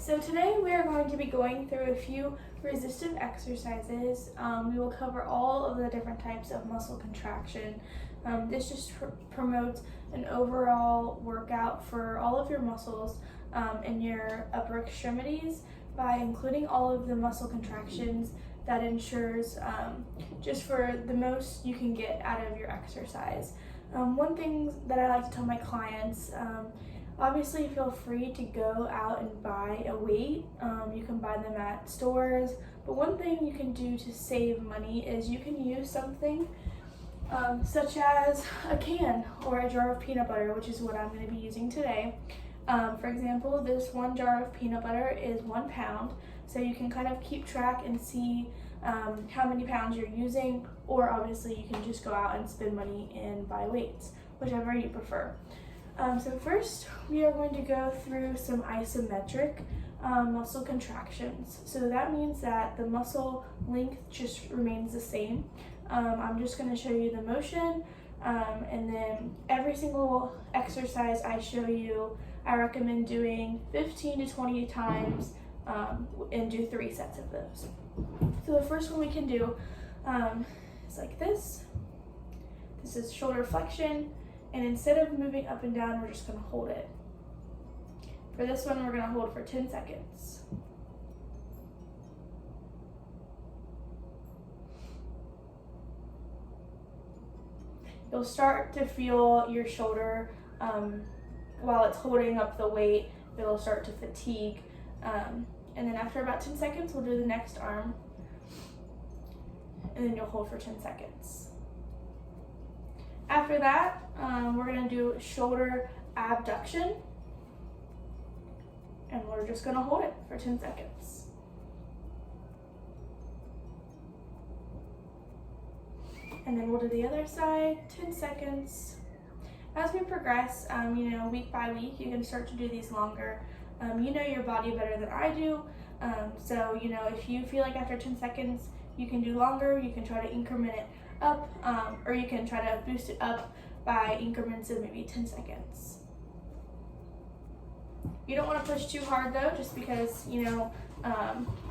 So today we are going to be going through a few resistive exercises. We will cover all of the different types of muscle contraction. This just promotes an overall workout for all of your muscles in your upper extremities by including all of the muscle contractions. That ensures just for the most you can get out of your exercise. One thing that I like to tell my clients, obviously feel free to go out and buy a weight. You can buy them at stores, but one thing you can do to save money is you can use something such as a can or a jar of peanut butter, which is what I'm going to be using today. For example, this one jar of peanut butter is 1 pound, so you can kind of keep track and see how many pounds you're using, or obviously you can just go out and spend money and buy weights, whichever you prefer. So first, we are going to go through some isometric muscle contractions. So that means that the muscle length just remains the same. I'm just going to show you the motion, and then every single exercise I show you, I recommend doing 15 to 20 times and do 3 sets of those. So the first one we can do is like this. This is shoulder flexion. And instead of moving up and down, we're just going to hold it. For this one, we're going to hold for 10 seconds. You'll start to feel your shoulder while it's holding up the weight. It'll start to fatigue. And then after about 10 seconds, we'll do the next arm. And then you'll hold for 10 seconds. After that, we're going to do shoulder abduction, and we're just going to hold it for 10 seconds. And then we'll do the other side, 10 seconds. As we progress, week by week, you can start to do these longer. You know your body better than I do, so if you feel like after 10 seconds you can do longer, you can try to increment it up, or you can try to boost it up by increments of maybe 10 seconds. You don't want to push too hard though, just because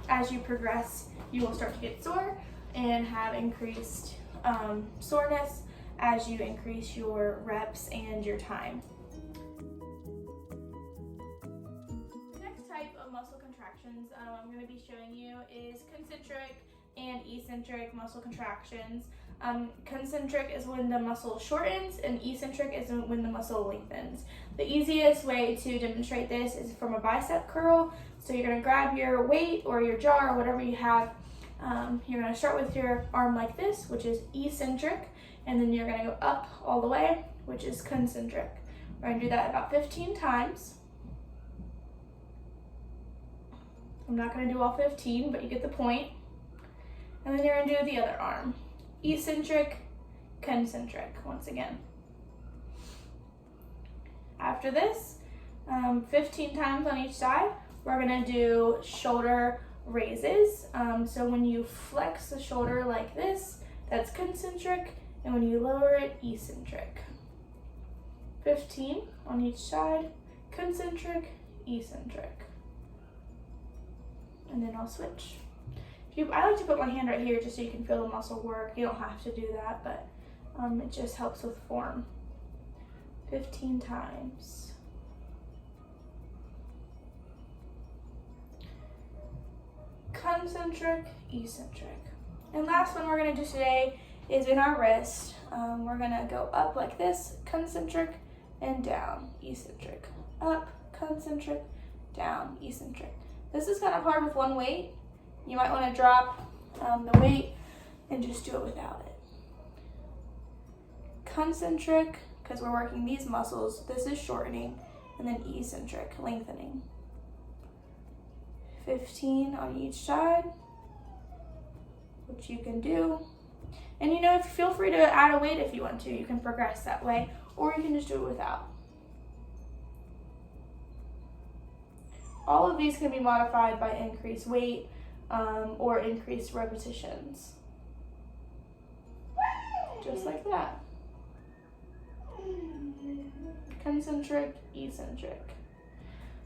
as you progress you will start to get sore and have increased soreness as you increase your reps and your time. The next type of muscle contractions I'm going to be showing you is concentric and eccentric muscle contractions. Concentric is when the muscle shortens, and eccentric is when the muscle lengthens. The easiest way to demonstrate this is from a bicep curl. So you're going to grab your weight or your jar or whatever you have. You're going to start with your arm like this, which is eccentric, and then you're going to go up all the way, which is concentric. We're going to do that about 15 times. I'm not going to do all 15, but you get the point. And then you're going to do the other arm. Eccentric, concentric, once again. After this, 15 times on each side, we're going to do shoulder raises. So when you flex the shoulder like this, that's concentric, and when you lower it, eccentric. 15 on each side, concentric, eccentric. And then I'll switch. I like to put my hand right here just so you can feel the muscle work. You don't have to do that, but it just helps with form. 15 times. Concentric, eccentric. And last one we're going to do today is in our wrist. We're going to go up like this, concentric, and down, eccentric. Up, concentric, down, eccentric. This is kind of hard with one weight. You might want to drop the weight and just do it without it. Concentric, because we're working these muscles, this is shortening, and then eccentric, lengthening. 15 on each side, which you can do. And feel free to add a weight if you want to. You can progress that way, or you can just do it without. All of these can be modified by increased weight, or increased repetitions. Just like that. Concentric, eccentric.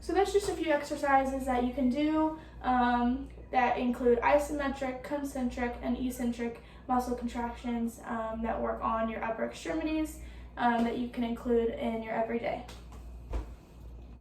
So that's just a few exercises that you can do that include isometric, concentric, and eccentric muscle contractions that work on your upper extremities that you can include in your everyday.